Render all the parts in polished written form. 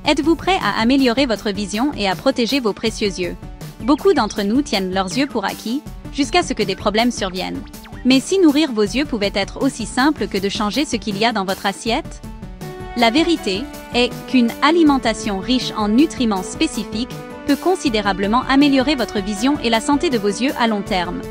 Êtes-vous prêt à améliorer votre vision et à protéger vos précieux yeux? Beaucoup d'entre nous tiennent leurs yeux pour acquis, jusqu'à ce que des problèmes surviennent. Mais si nourrir vos yeux pouvait être aussi simple que de changer ce qu'il y a dans votre assiette? La vérité est qu'une alimentation riche en nutriments spécifiques peut considérablement améliorer votre vision et la santé de vos yeux à long terme.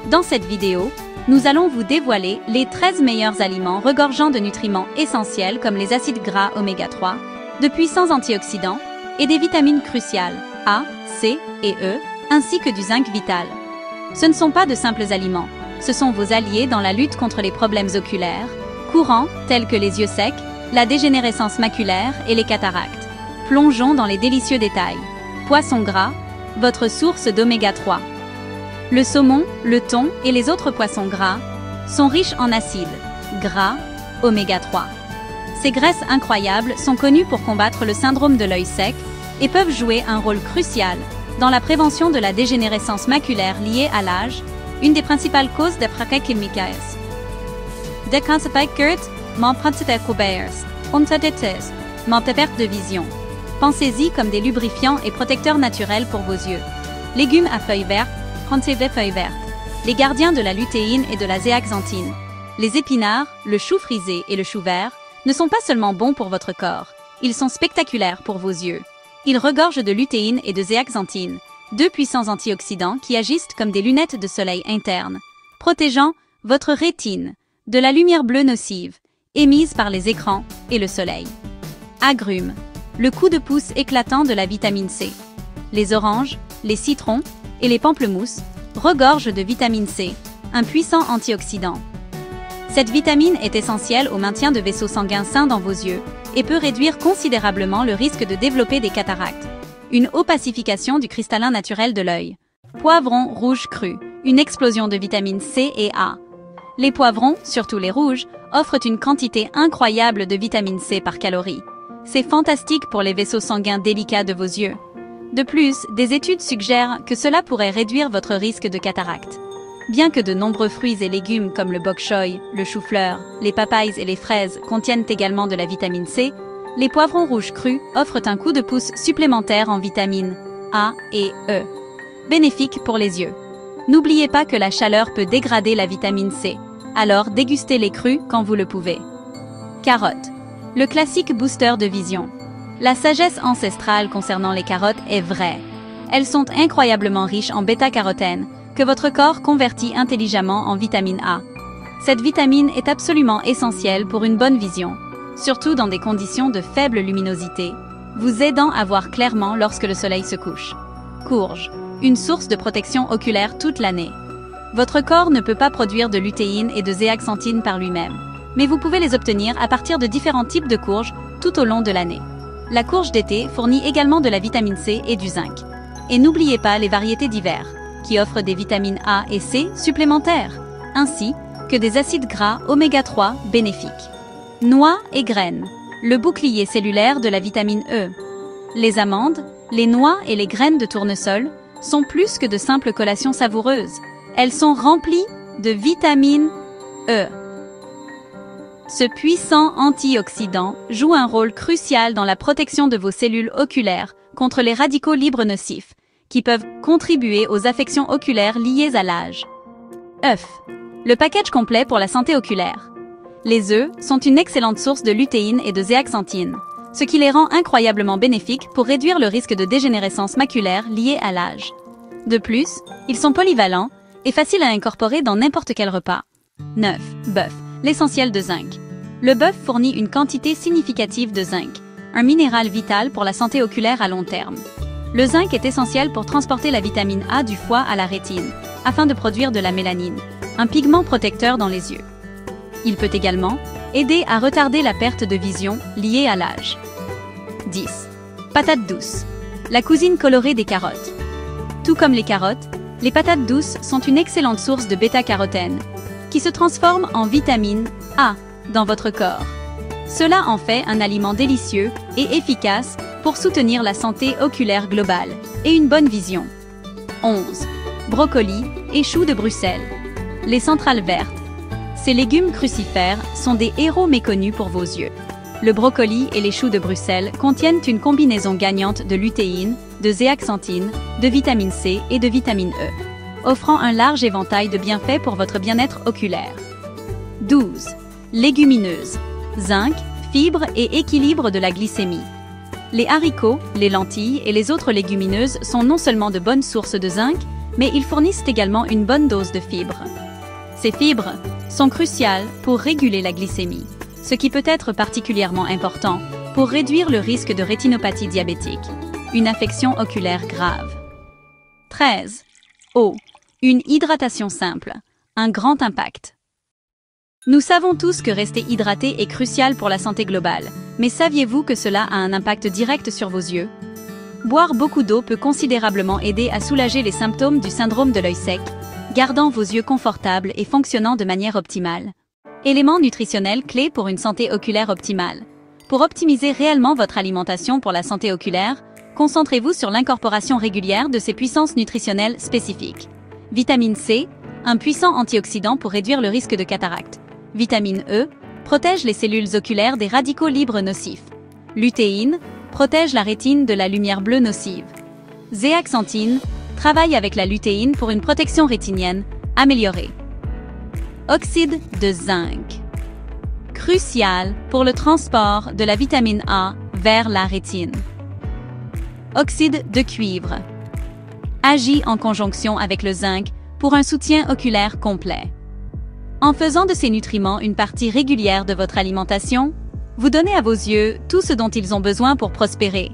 Dans cette vidéo, nous allons vous dévoiler les 13 meilleurs aliments regorgeant de nutriments essentiels comme les acides gras oméga 3, de puissants antioxydants et des vitamines cruciales A, C et E, ainsi que du zinc vital. Ce ne sont pas de simples aliments, ce sont vos alliés dans la lutte contre les problèmes oculaires, courants tels que les yeux secs, la dégénérescence maculaire et les cataractes. Plongeons dans les délicieux détails. Poisson gras, votre source d'oméga 3. Le saumon, le thon et les autres poissons gras sont riches en acides gras oméga 3. Ces graisses incroyables sont connues pour combattre le syndrome de l'œil sec et peuvent jouer un rôle crucial dans la prévention de la dégénérescence maculaire liée à l'âge, une des principales causes des fracas chimiques. Des conséquences, perte de vision. Pensez-y comme des lubrifiants et protecteurs naturels pour vos yeux. Légumes à feuilles vertes, feuilles vertes. Les gardiens de la lutéine et de la zéaxanthine. Les épinards, le chou frisé et le chou vert ne sont pas seulement bons pour votre corps, ils sont spectaculaires pour vos yeux. Ils regorgent de lutéine et de zéaxanthine, deux puissants antioxydants qui agissent comme des lunettes de soleil internes, protégeant votre rétine de la lumière bleue nocive, émise par les écrans et le soleil. Agrumes, le coup de pouce éclatant de la vitamine C. Les oranges, les citrons et les pamplemousses regorgent de vitamine C, un puissant antioxydant. Cette vitamine est essentielle au maintien de vaisseaux sanguins sains dans vos yeux et peut réduire considérablement le risque de développer des cataractes. Une opacification du cristallin naturel de l'œil. Poivrons rouges crus, une explosion de vitamines C et A. Les poivrons, surtout les rouges, offrent une quantité incroyable de vitamine C par calorie. C'est fantastique pour les vaisseaux sanguins délicats de vos yeux. De plus, des études suggèrent que cela pourrait réduire votre risque de cataracte. Bien que de nombreux fruits et légumes comme le bok choy, le chou-fleur, les papayes et les fraises contiennent également de la vitamine C, les poivrons rouges crus offrent un coup de pouce supplémentaire en vitamines A et E, bénéfiques pour les yeux. N'oubliez pas que la chaleur peut dégrader la vitamine C, alors dégustez-les crus quand vous le pouvez. Carottes, le classique booster de vision. La sagesse ancestrale concernant les carottes est vraie. Elles sont incroyablement riches en bêta-carotène, que votre corps convertit intelligemment en vitamine A. Cette vitamine est absolument essentielle pour une bonne vision, surtout dans des conditions de faible luminosité, vous aidant à voir clairement lorsque le soleil se couche. Courge, une source de protection oculaire toute l'année. Votre corps ne peut pas produire de lutéine et de zéaxanthine par lui-même, mais vous pouvez les obtenir à partir de différents types de courges tout au long de l'année. La courge d'été fournit également de la vitamine C et du zinc. Et n'oubliez pas les variétés d'hiver, qui offrent des vitamines A et C supplémentaires, ainsi que des acides gras oméga 3 bénéfiques. Noix et graines, le bouclier cellulaire de la vitamine E. Les amandes, les noix et les graines de tournesol sont plus que de simples collations savoureuses. Elles sont remplies de vitamine E. Ce puissant antioxydant joue un rôle crucial dans la protection de vos cellules oculaires contre les radicaux libres nocifs, qui peuvent contribuer aux affections oculaires liées à l'âge. œufs, le package complet pour la santé oculaire. Les œufs sont une excellente source de lutéine et de zéaxanthine, ce qui les rend incroyablement bénéfiques pour réduire le risque de dégénérescence maculaire liée à l'âge. De plus, ils sont polyvalents et faciles à incorporer dans n'importe quel repas. 9. Bœuf, l'essentiel de zinc. Le bœuf fournit une quantité significative de zinc, un minéral vital pour la santé oculaire à long terme. Le zinc est essentiel pour transporter la vitamine A du foie à la rétine, afin de produire de la mélanine, un pigment protecteur dans les yeux. Il peut également aider à retarder la perte de vision liée à l'âge. 10. Patates douces, la cousine colorée des carottes. Tout comme les carottes, les patates douces sont une excellente source de bêta-carotène, qui se transforme en vitamine A dans votre corps. Cela en fait un aliment délicieux et efficace pour soutenir la santé oculaire globale et une bonne vision. 11. Brocoli et choux de Bruxelles. Les centrales vertes. Ces légumes crucifères sont des héros méconnus pour vos yeux. le brocoli et les choux de Bruxelles contiennent une combinaison gagnante de lutéine, de zéaxanthine, de vitamine C et de vitamine E, offrant un large éventail de bienfaits pour votre bien-être oculaire. 12. Légumineuses. Zinc, fibres et équilibre de la glycémie. Les haricots, les lentilles et les autres légumineuses sont non seulement de bonnes sources de zinc, mais ils fournissent également une bonne dose de fibres. Ces fibres sont cruciales pour réguler la glycémie, ce qui peut être particulièrement important pour réduire le risque de rétinopathie diabétique, une affection oculaire grave. 13. Eau. Une hydratation simple, un grand impact. Nous savons tous que rester hydraté est crucial pour la santé globale, mais saviez-vous que cela a un impact direct sur vos yeux? Boire beaucoup d'eau peut considérablement aider à soulager les symptômes du syndrome de l'œil sec, gardant vos yeux confortables et fonctionnant de manière optimale. Élément nutritionnel clé pour une santé oculaire optimale. Pour optimiser réellement votre alimentation pour la santé oculaire, concentrez-vous sur l'incorporation régulière de ces puissances nutritionnelles spécifiques. Vitamine C, un puissant antioxydant pour réduire le risque de cataracte. Vitamine E, protège les cellules oculaires des radicaux libres nocifs. Lutéine, protège la rétine de la lumière bleue nocive. Zéaxanthine, travaille avec la lutéine pour une protection rétinienne améliorée. Oxyde de zinc. Crucial pour le transport de la vitamine A vers la rétine. Oxyde de cuivre. Agit en conjonction avec le zinc pour un soutien oculaire complet. En faisant de ces nutriments une partie régulière de votre alimentation, vous donnez à vos yeux tout ce dont ils ont besoin pour prospérer.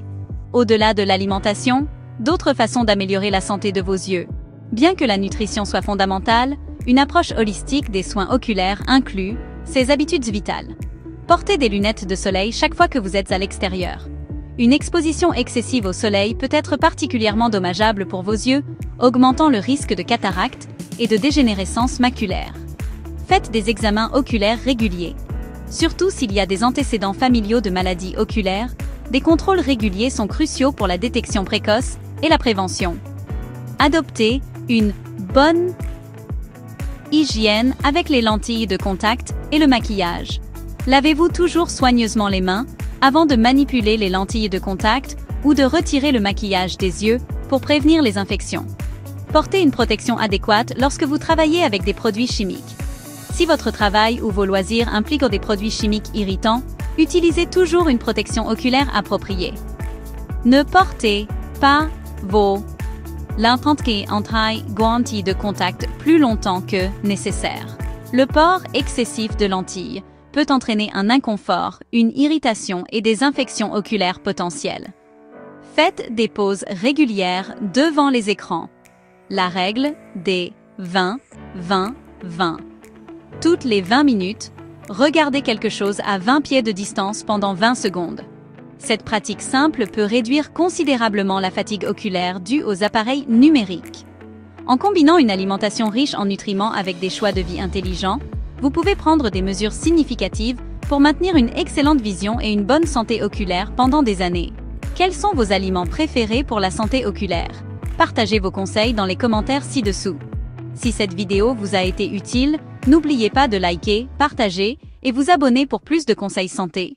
Au-delà de l'alimentation, d'autres façons d'améliorer la santé de vos yeux. Bien que la nutrition soit fondamentale, une approche holistique des soins oculaires inclut ces habitudes vitales. Portez des lunettes de soleil chaque fois que vous êtes à l'extérieur. Une exposition excessive au soleil peut être particulièrement dommageable pour vos yeux, augmentant le risque de cataracte et de dégénérescence maculaire. Faites des examens oculaires réguliers. Surtout s'il y a des antécédents familiaux de maladies oculaires, des contrôles réguliers sont cruciaux pour la détection précoce et la prévention. Adoptez une bonne hygiène avec les lentilles de contact et le maquillage. Lavez-vous toujours soigneusement les mains avant de manipuler les lentilles de contact ou de retirer le maquillage des yeux pour prévenir les infections. Portez une protection adéquate lorsque vous travaillez avec des produits chimiques. Si votre travail ou vos loisirs impliquent des produits chimiques irritants, utilisez toujours une protection oculaire appropriée. Ne portez pas vos lentilles anti-guanti de contact plus longtemps que nécessaire. Le port excessif de lentilles peut entraîner un inconfort, une irritation et des infections oculaires potentielles. Faites des pauses régulières devant les écrans. La règle des 20-20-20. Toutes les 20 minutes, regardez quelque chose à 20 pieds de distance pendant 20 secondes. Cette pratique simple peut réduire considérablement la fatigue oculaire due aux appareils numériques. En combinant une alimentation riche en nutriments avec des choix de vie intelligents, vous pouvez prendre des mesures significatives pour maintenir une excellente vision et une bonne santé oculaire pendant des années. Quels sont vos aliments préférés pour la santé oculaire? Partagez vos conseils dans les commentaires ci-dessous. Si cette vidéo vous a été utile, n'oubliez pas de liker, partager et vous abonner pour plus de conseils santé.